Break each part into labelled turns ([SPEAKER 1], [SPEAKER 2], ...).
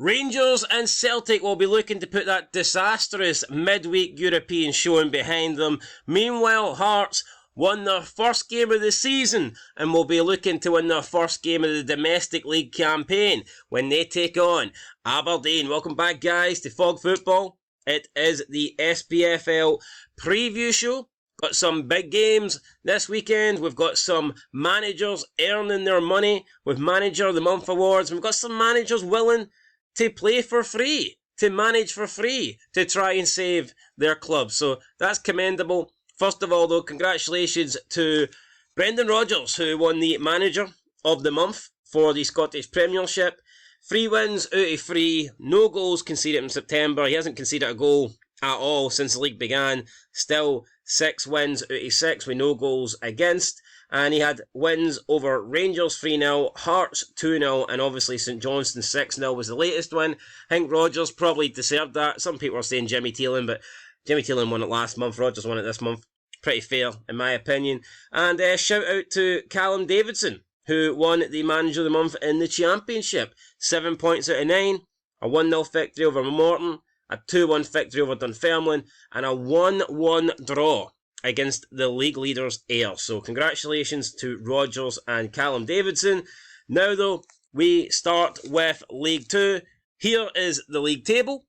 [SPEAKER 1] Rangers and Celtic will be looking to put that disastrous midweek European showing behind them. Meanwhile, Hearts won their first game of the season and will be looking to win their first game of the domestic league campaign when they take on Aberdeen. Welcome back, guys, to Fog Football. It is the Spfl preview show. Got some big games this weekend. We've got some managers earning their money with Manager of the Month awards. We've got some managers willing to play for free, to manage for free, to try and save their club. So that's commendable. First of all, though, congratulations to Brendan Rodgers, who won the Manager of the Month for the Scottish Premiership. 3 wins out of 3, no goals conceded in September. He hasn't conceded a goal at all since the league began. Still 6 wins out of 6 with no goals against. And he had wins over Rangers 3-0, Hearts 2-0, and obviously St Johnstone 6-0 was the latest win. I think Rodgers probably deserved that. Some people are saying Jimmy Thielen, but Jimmy Thielen won it last month. Rodgers won it this month. Pretty fair, in my opinion. And shout out to Callum Davidson, who won the Manager of the Month in the Championship. 7 points out of 9, a 1-0 victory over Morton, a 2-1 victory over Dunfermline, and a 1-1 draw against the league leaders Ayr. So congratulations to Rodgers and Callum Davidson. Now though, we start with League 2. Here is the league table.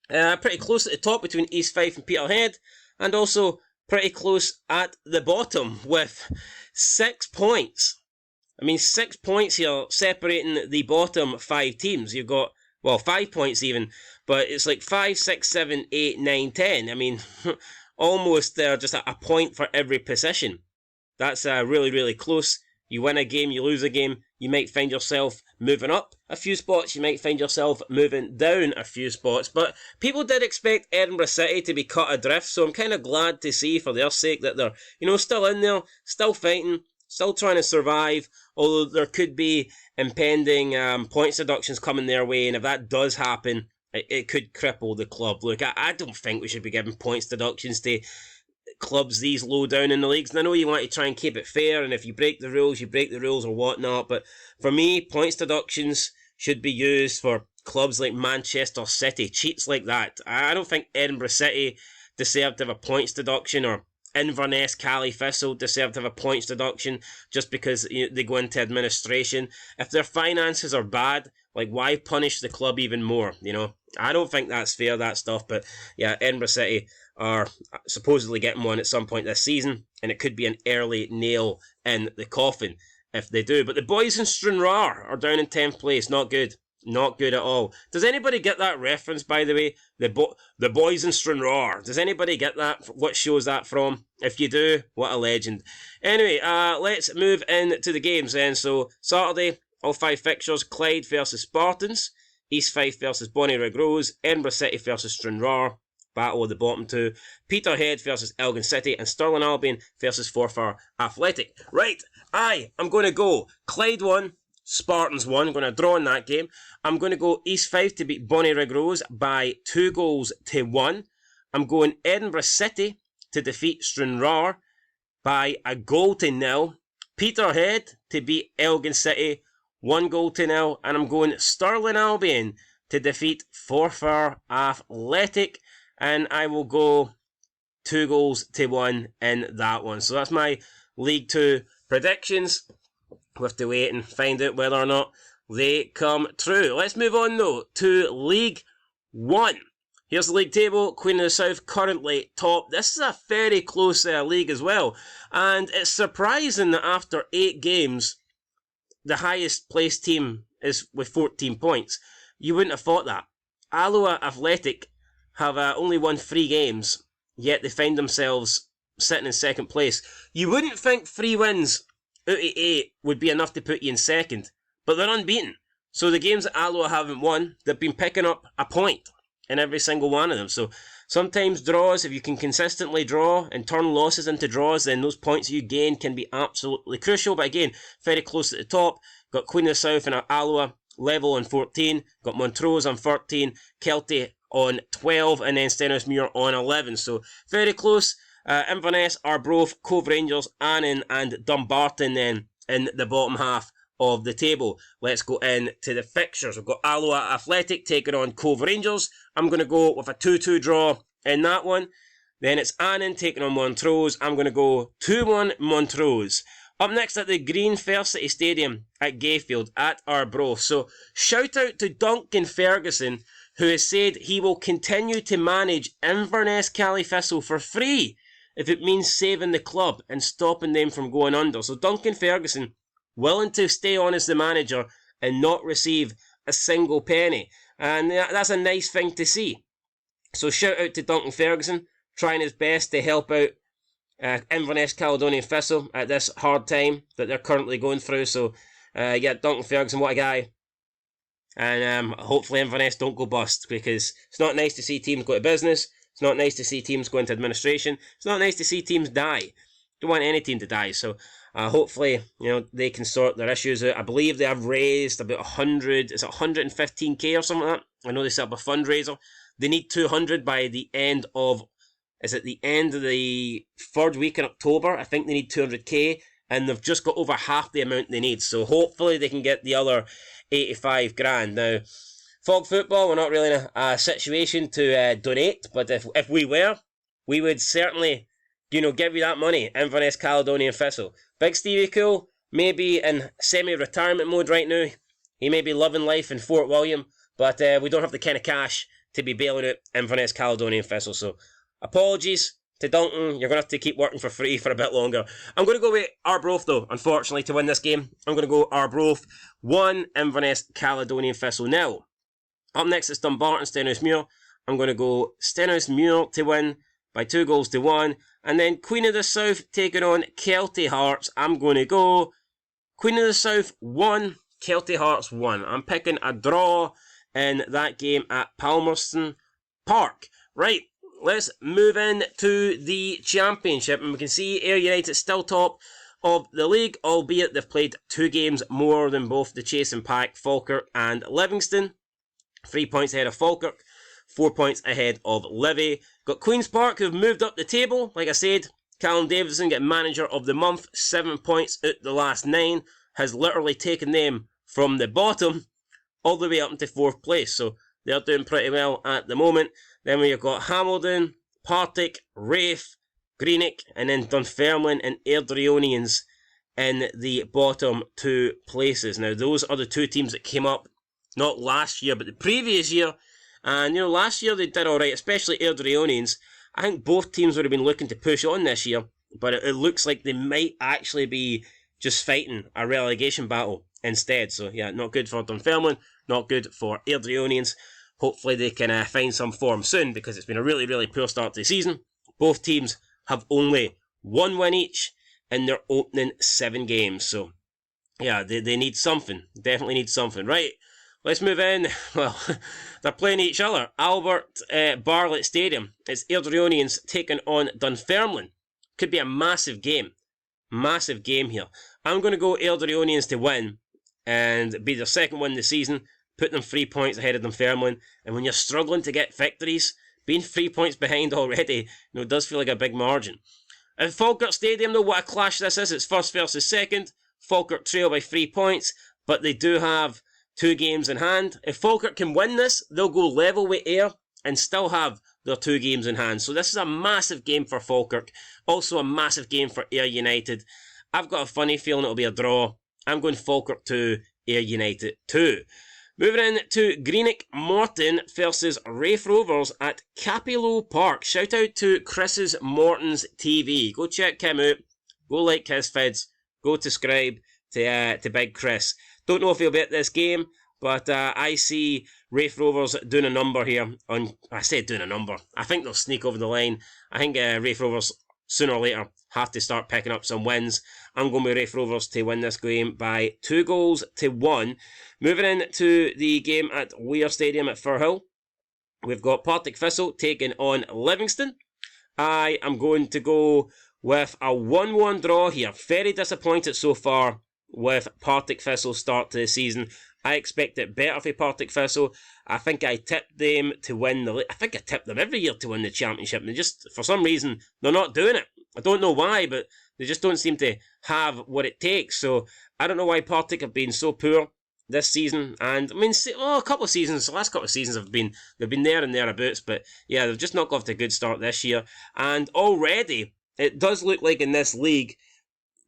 [SPEAKER 1] Pretty close at the top between East Fife and Peterhead, and also pretty close at the bottom with 6 points. I mean, 6 points here separating the bottom 5 teams. You've got, well, 5 points even, but it's like 5, 6, 7, 8, 9, 10. I mean, almost just a point for every position. That's really, really close. You win a game, you lose a game, you might find yourself moving up a few spots, you might find yourself moving down a few spots. But people did expect Edinburgh City to be cut adrift, so I'm kind of glad to see for their sake that they're, still in there, still fighting, still trying to survive, although there could be impending points deductions coming their way, and if that does happen, it could cripple the club. Look, I don't think we should be giving points deductions to clubs these low down in the leagues. And I know you want to try and keep it fair, and if you break the rules, you break the rules or whatnot. But for me, points deductions should be used for clubs like Manchester City, cheats like that. I don't think Edinburgh City deserve to have a points deduction, or Inverness, Cali Thistle deserve to have a points deduction just because they go into administration. If their finances are bad, like, why punish the club even more, I don't think that's fair, that stuff. But yeah, Edinburgh City are supposedly getting one at some point this season, and it could be an early nail in the coffin if they do. But the boys in Stranraer are down in 10th place. Not good. Not good at all. Does anybody get that reference, by the way? The boys in Stranraer. Does anybody get that? What show is that from? If you do, what a legend. Anyway, let's move into the games then. So, Saturday, all 5 fixtures: Clyde versus Spartans, East Fife versus Bonnyrigg Rose, Edinburgh City versus Stranraer, battle of the bottom 2, Peterhead versus Elgin City, and Stirling Albion versus Forfar Athletic. Right, I'm going to go Clyde 1, Spartans 1. I'm going to draw in that game. I'm going to go East Fife to beat Bonnyrigg Rose by 2 goals to 1. I'm going Edinburgh City to defeat Stranraer by 1 goal to 0. Peterhead to beat Elgin City 1 goal to 0. And I'm going Stirling Albion to defeat Forfar Athletic, and I will go 2 goals to 1 in that one. So that's my League 2 predictions. We'll have to wait and find out whether or not they come true. Let's move on though to League 1. Here's the league table. Queen of the South currently top. This is a very close league as well. And it's surprising that after 8 games, the highest placed team is with 14 points. You wouldn't have thought that. Alloa Athletic have only won 3 games, yet they find themselves sitting in 2nd place. You wouldn't think 3 wins out of 8 would be enough to put you in 2nd, but they're unbeaten. So the games that Alloa haven't won, they've been picking up a point in every single one of them. So sometimes draws, if you can consistently draw and turn losses into draws, then those points you gain can be absolutely crucial. But again, very close at the top. Got Queen of the South and Alloa level on 14. Got Montrose on 13. Kelty on 12. And then Stenhousemuir on 11. So very close. Inverness, Arbroath, Cove Rangers, Annan and Dumbarton then in the bottom half of the table. Let's go into the fixtures. We've got Alloa Athletic taking on Cove Rangers. I'm going to go with a 2-2 draw in that one. Then it's Annan taking on Montrose. I'm going to go 2-1 Montrose. Up next at the Green Fair City Stadium at Gayfield at Arbroath. So shout out to Duncan Ferguson, who has said he will continue to manage Inverness Cally Thistle for free if it means saving the club and stopping them from going under. So Duncan Ferguson willing to stay on as the manager and not receive a single penny. And that's a nice thing to see. So shout out to Duncan Ferguson, trying his best to help out Inverness Caledonian Thistle at this hard time that they're currently going through. So yeah, Duncan Ferguson, what a guy. And hopefully Inverness don't go bust, because it's not nice to see teams go to business. It's not nice to see teams go into administration. It's not nice to see teams die. Don't want any team to die. So hopefully, they can sort their issues out. I believe they have raised about 115k or something like that. I know they set up a fundraiser. They need 200 by the end of, the end of the third week in October. I think they need 200k, and they've just got over half the amount they need. So hopefully they can get the other 85 grand. Now, Fog Football, we're not really in a situation to donate, but if we were, we would certainly, give you that money. Inverness Caledonian Thistle. Big Stevie Cool may be in semi-retirement mode right now. He may be loving life in Fort William, but we don't have the kind of cash to be bailing out Inverness Caledonian Thistle. So apologies to Duncan. You're going to have to keep working for free for a bit longer. I'm going to go with Arbroath, though, unfortunately, to win this game. I'm going to go Arbroath 1, Inverness Caledonian Thistle 0. Up next is Dumbarton Stenhousemuir. I'm going to go Stenhousemuir to win by 2-1. And then Queen of the South taking on Kelty Hearts. I'm going to go Queen of the South 1, Kelty Hearts 1. I'm picking a draw in that game at Palmerston Park. Right, let's move in to the Championship. And we can see Ayr United still top of the league, albeit they've played 2 games more than both the Chasing Pack, Falkirk and Livingston. 3 points ahead of Falkirk, 4 points ahead of Livy. Got Queen's Park, who've moved up the table. Like I said, Callum Davidson getting Manager of the Month, 7 points out the last 9. Has literally taken them from the bottom all the way up into 4th place. So they're doing pretty well at the moment. Then we've got Hamilton, Partick, Raith, Greenock, and then Dunfermline and Airdrieonians in the bottom 2 places. Now, those are the 2 teams that came up not last year, but the previous year. And, last year they did alright, especially Airdrieonians. I think both teams would have been looking to push on this year, but it looks like they might actually be just fighting a relegation battle instead. So, yeah, not good for Dunfermline, not good for Airdrieonians. Hopefully they can find some form soon, because it's been a really, really poor start to the season. Both teams have only 1 win each in their opening 7 games. So, yeah, they need something. Definitely need something. Right, let's move in. Well, they're playing each other. Albert Bartlett Stadium. It's Airdrieonians taking on Dunfermline. Could be a massive game. Massive game here. I'm going to go Airdrieonians to win and be their second win this season. Put them 3 points ahead of Dunfermline. And when you're struggling to get victories, being 3 points behind already, does feel like a big margin. At Falkirk Stadium, though, what a clash this is. It's first versus second. Falkirk trail by 3 points, but they do have 2 games in hand. If Falkirk can win this, they'll go level with Ayr and still have their 2 games in hand. So this is a massive game for Falkirk. Also a massive game for Ayr United. I've got a funny feeling it'll be a draw. I'm going Falkirk 2, Ayr United 2. Moving in to Greenock Morton versus Raith Rovers at Capello Park. Shout out to Chris's Morton's TV. Go check him out. Go like his vids. Go subscribe to Big Chris. Don't know if he'll be at this game, but I see Raith Rovers doing a number here. I say doing a number. I think they'll sneak over the line. I think Raith Rovers, sooner or later, have to start picking up some wins. I'm going with Raith Rovers to win this game by 2-1. Moving into the game at Weir Stadium at Firhill, we've got Partick Thistle taking on Livingston. I am going to go with a 1-1 draw here. Very disappointed so far with Partick Thistle's start to the season. I expect it better for Partick Thistle. I think I tipped them to win I think I tipped them every year to win the Championship. And just, for some reason, they're not doing it. I don't know why, but They just don't seem to have what it takes. So I don't know why Partick have been so poor this season. And I mean, a couple of seasons, the last couple of seasons they've been there and thereabouts. But yeah, they've just not got off to a good start this year. And already it does look like in this league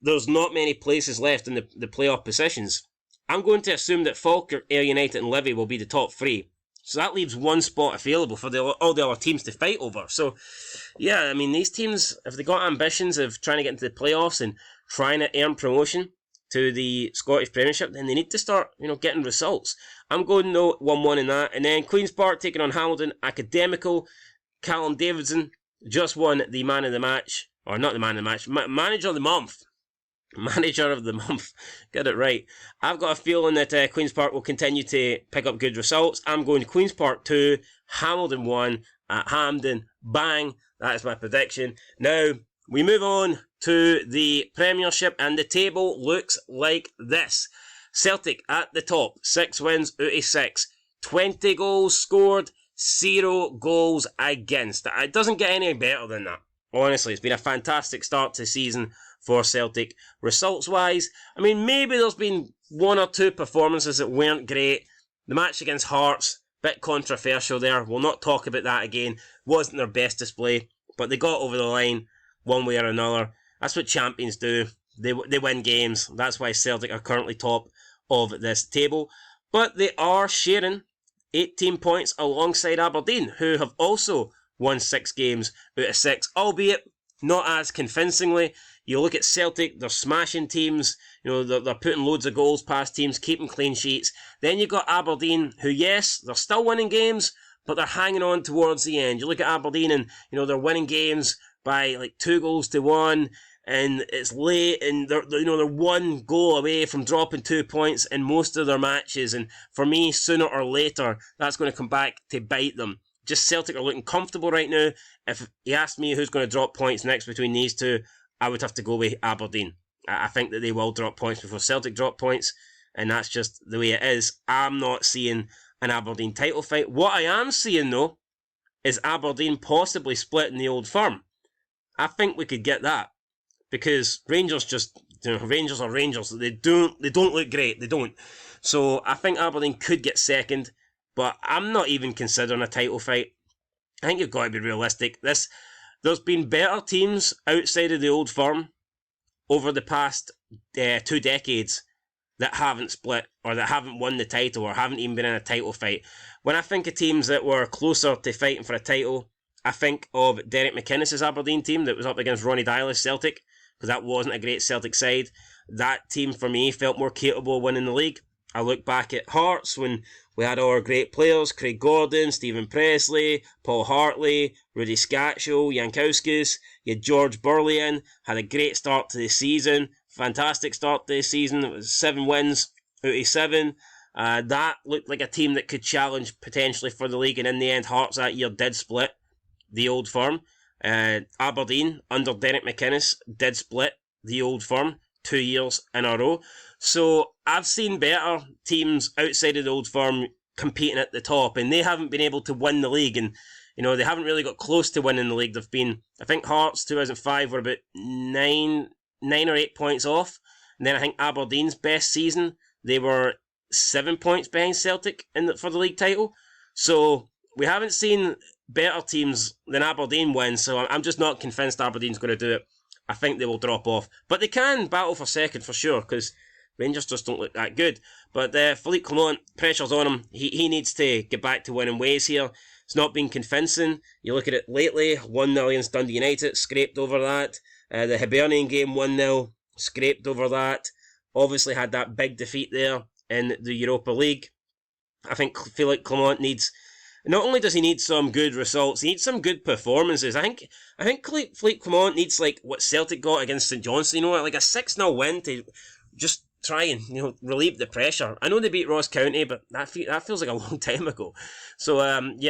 [SPEAKER 1] there's not many places left in the playoff positions. I'm going to assume that Falkirk, Ayr United and Livy will be the top three. So that leaves one spot available for all the other teams to fight over. So, yeah, I mean, these teams, if they got ambitions of trying to get into the playoffs and trying to earn promotion to the Scottish Premiership, then they need to start, getting results. I'm going, 1-1 in that. And then Queen's Park taking on Hamilton. Academical. Callum Davidson just won the man of the match. Or not the man of the match, manager of the month. Manager of the month. Get it right. I've got a feeling that Queen's Park will continue to pick up good results. I'm going to Queen's Park 2, Hamilton 1 at Hampden. Bang. That is my prediction. Now, we move on to the Premiership, and the table looks like this. Celtic at the top, 6 wins out of 6. 20 goals scored, 0 goals against. It doesn't get any better than that. Honestly, it's been a fantastic start to the season for Celtic. Results-wise, I mean, maybe there's been 1 or 2 performances that weren't great. The match against Hearts, bit controversial there. We'll not talk about that again. Wasn't their best display, but they got over the line one way or another. That's what champions do. They win games. That's why Celtic are currently top of this table. But they are sharing 18 points alongside Aberdeen, who have also won 6 games out of 6, albeit not as convincingly. You look at Celtic, they're smashing teams, they're putting loads of goals past teams, keeping clean sheets. Then you've got Aberdeen, who, yes, they're still winning games, but they're hanging on towards the end. You look at Aberdeen and, they're winning games by like 2-1, and it's late, and they're 1 goal away from dropping 2 points in most of their matches. And for me, sooner or later, that's going to come back to bite them. Just Celtic are looking comfortable right now. If you asked me who's going to drop points next between these two, I would have to go with Aberdeen. I think that they will drop points before Celtic drop points, and that's just the way it is. I'm not seeing an Aberdeen title fight. What I am seeing, though, is Aberdeen possibly splitting the Old Firm. I think we could get that, because Rangers Rangers are Rangers. They don't look great. They don't. So I think Aberdeen could get second, but I'm not even considering a title fight. I think you've got to be realistic. There's been better teams outside of the Old Firm over the past 2 decades that haven't split, or that haven't won the title, or haven't even been in a title fight. When I think of teams that were closer to fighting for a title, I think of Derek McInnes' Aberdeen team that was up against Ronnie Dyler's Celtic, because that wasn't a great Celtic side. That team, for me, felt more capable of winning the league. I look back at Hearts when we had all our great players, Craig Gordon, Stephen Presley, Paul Hartley, Rudy Scatchell, Jankowskis. You had George Burley in, had a great start to the season, fantastic start to the season. It was 7 wins out of 7. That looked like a team that could challenge potentially for the league, and in the end, Hearts that year did split the Old Firm. Aberdeen, under Derek McInnes, did split the Old Firm 2 years in a row. So I've seen better teams outside of the Old Firm competing at the top, and they haven't been able to win the league, and they haven't really got close to winning the league. They've been, I think Hearts 2005 were about 9 or 8 points off, and then I think Aberdeen's best season, they were 7 points behind Celtic for the league title. So we haven't seen better teams than Aberdeen win, so I'm just not convinced Aberdeen's going to do it. I think they will drop off, but they can battle for second for sure, because Rangers just don't look that good. But Philippe Clement, pressure's on him. He needs to get back to winning ways here. It's not been convincing. You look at it lately, 1-0 against Dundee United, scraped over that. The Hibernian game, 1-0, scraped over that. Obviously had that big defeat there in the Europa League. I think Philippe Clement needs... Not only does he need some good results, he needs some good performances. I think Philippe Clement needs like what Celtic got against St Johnstone, like a 6-0 win to just try and relieve the pressure. I know they beat Ross County, but that feels like a long time ago. So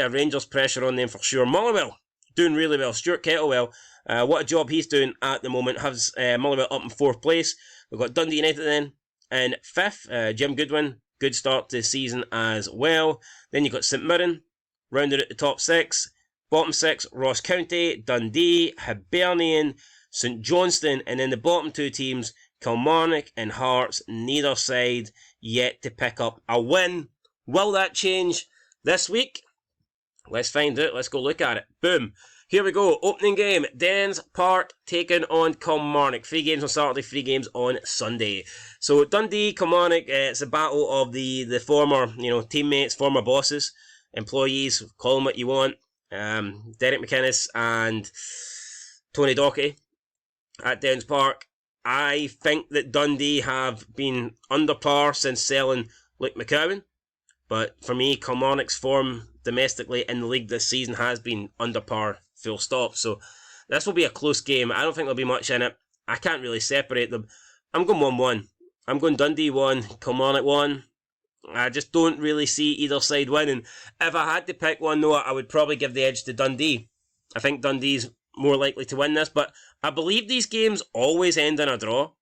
[SPEAKER 1] Rangers pressure on them for sure. Motherwell doing really well. Stuart Kettlewell, what a job he's doing at the moment. Has Motherwell up in 4th place. We've got Dundee United then in 5th. Jim Goodwin, good start to the season as well. Then you've got St Mirren, rounded at the top 6. Bottom 6, Ross County, Dundee, Hibernian, St Johnstone, and then the bottom two teams, Kilmarnock and Hearts, neither side yet to pick up a win. Will that change this week? Let's find out. Let's go look at it. Boom. Here we go. Opening game. Dens Park taking on Kilmarnock. 3 games on Saturday, 3 games on Sunday. So Dundee, Kilmarnock, it's a battle of the former, teammates, former bosses, employees, call them what you want. Derek McInnes and Tony Docherty at Dens Park. I think that Dundee have been under par since selling Luke McCowan. But for me, Kilmarnock's form domestically in the league this season has been under par, full stop. So this will be a close game. I don't think there'll be much in it. I can't really separate them. I'm going 1-1. I'm going Dundee 1, Kilmarnock 1. I just don't really see either side winning. If I had to pick one, though, I would probably give the edge to Dundee. I think Dundee's more likely to win this, but I believe these games always end in a draw.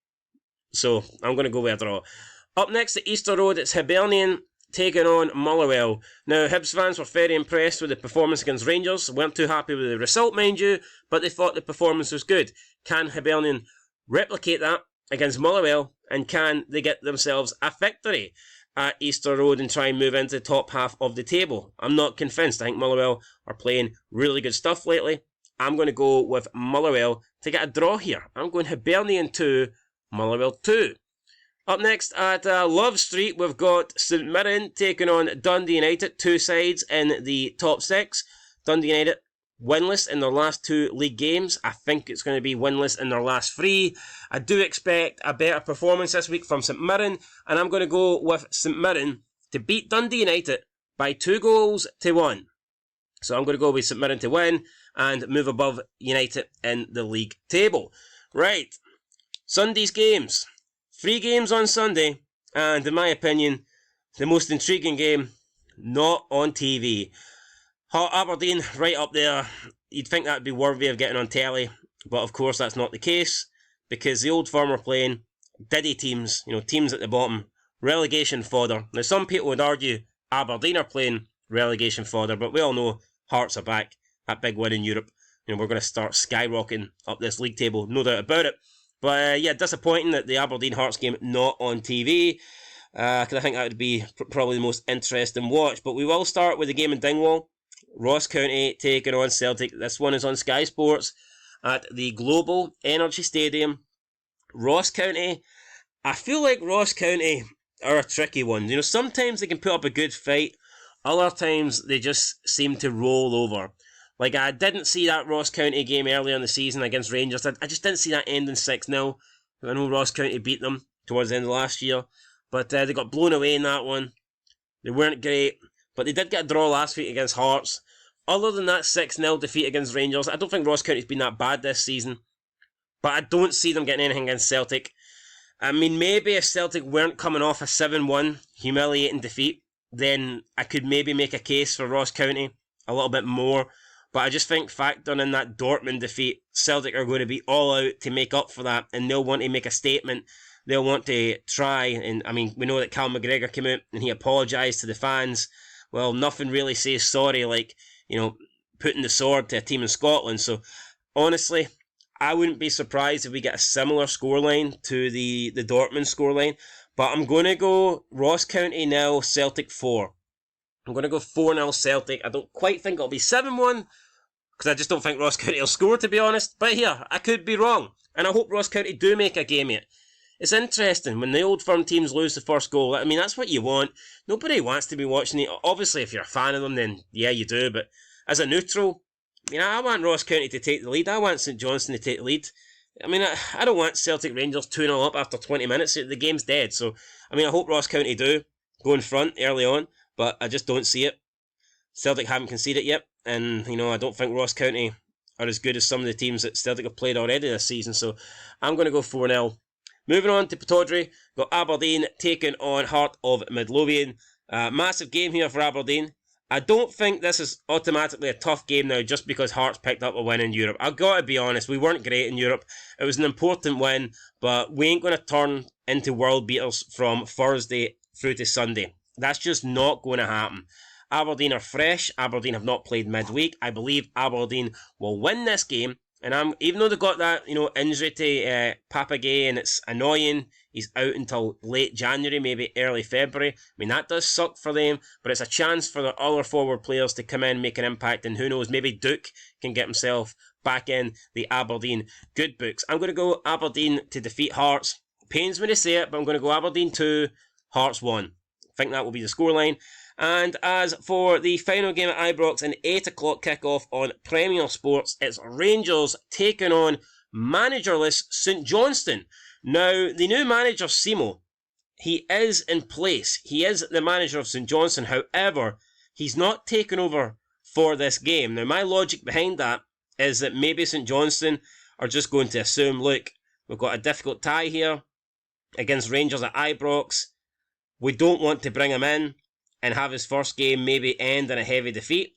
[SPEAKER 1] So I'm going to go with a draw. Up next at Easter Road, it's Hibernian taking on Motherwell. Now, Hibs fans were very impressed with the performance against Rangers. Weren't too happy with the result, mind you, but they thought the performance was good. Can Hibernian replicate that against Motherwell, and can they get themselves a victory at Easter Road and try and move into the top half of the table? I'm not convinced. I think Motherwell are playing really good stuff lately. I'm going to go with Motherwell to get a draw here. I'm going Hibernian 2, Motherwell 2. Up next at Love Street, we've got St Mirren taking on Dundee United. 2 sides in the top 6. Dundee United winless in their last 2 league games. I think it's going to be winless in their last 3. I do expect a better performance this week from St Mirren, and I'm going to go with St Mirren to beat Dundee United by 2-1. So I'm going to go with St Mirren to win and move above United in the league table. Right, Sunday's games. 3 games on Sunday, and in my opinion, the most intriguing game not on TV. Heart Aberdeen, right up there. You'd think that would be worthy of getting on telly, but of course that's not the case, because the Old Firm are playing Diddy teams, teams at the bottom, relegation fodder. Now some people would argue Aberdeen are playing relegation fodder, but we all know Hearts are back. That big win in Europe. We're going to start skyrocketing up this league table, no doubt about it. But yeah, disappointing that the Aberdeen Hearts game not on TV, because I think that would be probably the most interesting watch. But we will start with the game in Dingwall. Ross County taking on Celtic. This one is on Sky Sports at the Global Energy Stadium. Ross County, I feel like Ross County are a tricky one. Sometimes they can put up a good fight. Other times they just seem to roll over. Like, I didn't see that Ross County game earlier in the season against Rangers. I just didn't see that ending 6-0. I know Ross County beat them towards the end of last year, but they got blown away in that one. They weren't great, but they did get a draw last week against Hearts. Other than that 6-0 defeat against Rangers, I don't think Ross County's been that bad this season, but I don't see them getting anything against Celtic. I mean, maybe if Celtic weren't coming off a 7-1 humiliating defeat, then I could maybe make a case for Ross County a little bit more. But I just think factoring in that Dortmund defeat, Celtic are going to be all out to make up for that, and they'll want to make a statement. They'll want to try, and I mean, we know that Cal McGregor came out and he apologised to the fans. Well, nothing really says sorry like, putting the sword to a team in Scotland. So, honestly, I wouldn't be surprised if we get a similar scoreline to the Dortmund scoreline. But I'm going to go Ross County 0, Celtic 4. I'm going to go 4-0 Celtic. I don't quite think it'll be 7-1, because I just don't think Ross County will score, to be honest. But here, I could be wrong. And I hope Ross County do make a game yet. It's interesting when the Old Firm teams lose the first goal. I mean, that's what you want. Nobody wants to be watching it. Obviously, if you're a fan of them, then yeah, you do. But as a neutral, I want Ross County to take the lead. I want St Johnstone to take the lead. I mean, I don't want Celtic Rangers 2-0 up after 20 minutes. The game's dead. So, I hope Ross County do go in front early on, but I just don't see it. Celtic haven't conceded yet, and, I don't think Ross County are as good as some of the teams that Celtic have played already this season, so I'm going to go 4-0. Moving on to Pittodrie, got Aberdeen taking on Heart of Midlothian. Massive game here for Aberdeen. I don't think this is automatically a tough game now just because Hearts picked up a win in Europe. I've got to be honest, we weren't great in Europe. It was an important win, but we ain't going to turn into world beaters from Thursday through to Sunday. That's just not going to happen. Aberdeen are fresh. Aberdeen have not played midweek. I believe Aberdeen will win this game And even though they got that, injury to Papagay, and it's annoying, he's out until late January, maybe early February. I mean, that does suck for them, but it's a chance for the other forward players to come in, make an impact, and who knows, maybe Duke can get himself back in the Aberdeen good books. I'm going to go Aberdeen to defeat Hearts. Pains me to say it, but I'm going to go Aberdeen 2, Hearts 1. I think that will be the scoreline. And as for the final game at Ibrox, an 8 o'clock kickoff on Premier Sports, it's Rangers taking on managerless St Johnstone. Now, the new manager, Simo, he is in place. He is the manager of St Johnstone. However, he's not taken over for this game. Now, my logic behind that is that maybe St Johnstone are just going to assume, look, we've got a difficult tie here against Rangers at Ibrox. We don't want to bring him in and have his first game maybe end in a heavy defeat,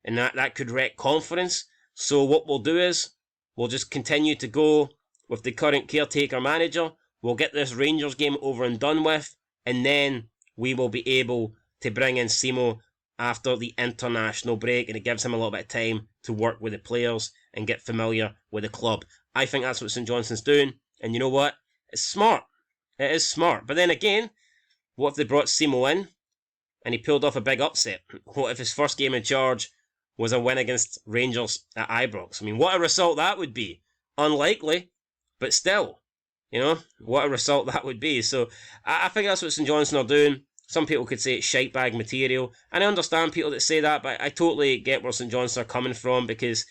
[SPEAKER 1] and that could wreck confidence. So what we'll do is, we'll just continue to go with the current caretaker manager. We'll get this Rangers game over and done with, and then we will be able to bring in Simo after the international break, and it gives him a little bit of time to work with the players and get familiar with the club. I think that's what St Johnstone's doing, and you know what? It's smart. It is smart. But then again, what if they brought Simo in and he pulled off a big upset? What if his first game in charge was a win against Rangers at Ibrox? I mean, what a result that would be. Unlikely, but still, what a result that would be. So I think that's what St Johnstone are doing. Some people could say it's shite bag material, and I understand people that say that, but I totally get where St Johnstone are coming from, because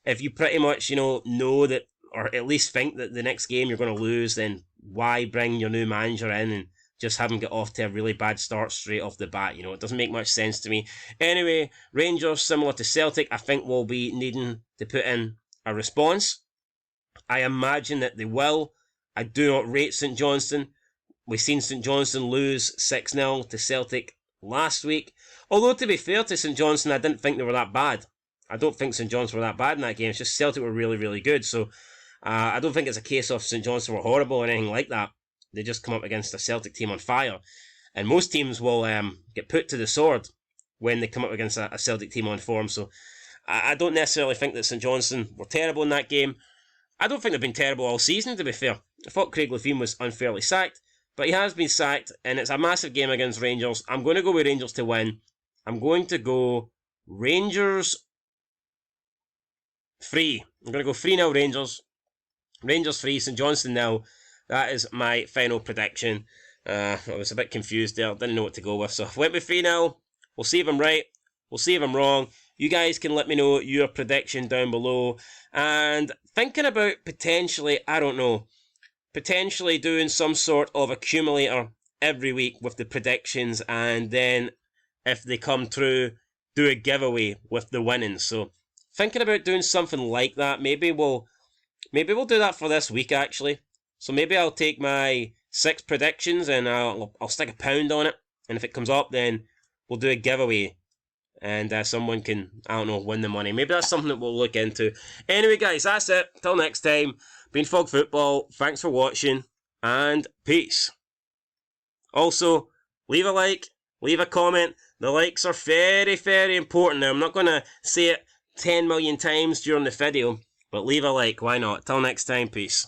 [SPEAKER 1] if you pretty much, know that, or at least think that the next game you're going to lose, then why bring your new manager in and just have him get off to a really bad start straight off the bat? It doesn't make much sense to me. Anyway, Rangers, similar to Celtic, I think will be needing to put in a response. I imagine that they will. I do not rate St Johnstone. We've seen St Johnstone lose 6-0 to Celtic last week. Although, to be fair to St Johnstone, I didn't think they were that bad. I don't think St Johnstone were that bad in that game. It's just Celtic were really, really good. So I don't think it's a case of St Johnstone were horrible or anything like that. They just come up against a Celtic team on fire. And most teams will get put to the sword when they come up against a Celtic team on form. So I don't necessarily think that St Johnstone were terrible in that game. I don't think they've been terrible all season, to be fair. I thought Craig Levein was unfairly sacked, but he has been sacked, and it's a massive game against Rangers. I'm going to go with Rangers to win. I'm going to go Rangers 3. I'm going to go 3-0 Rangers. Rangers 3, St Johnstone 0. That is my final prediction. I was a bit confused there. Didn't know what to go with, so I went with 3-0. We'll see if I'm right. We'll see if I'm wrong. You guys can let me know your prediction down below. And thinking about potentially doing some sort of accumulator every week with the predictions, and then if they come true, do a giveaway with the winnings. So thinking about doing something like that. Maybe we'll do that for this week, actually. So maybe I'll take my 6 predictions and I'll stick £1 on it, and if it comes up, then we'll do a giveaway, and someone can, win the money. Maybe that's something that we'll look into. Anyway, guys, that's it. Till next time, been Fog Football. Thanks for watching, and peace. Also, leave a like, leave a comment. The likes are very, very important. Now, I'm not going to say it 10 million times during the video, but leave a like, why not? Till next time, peace.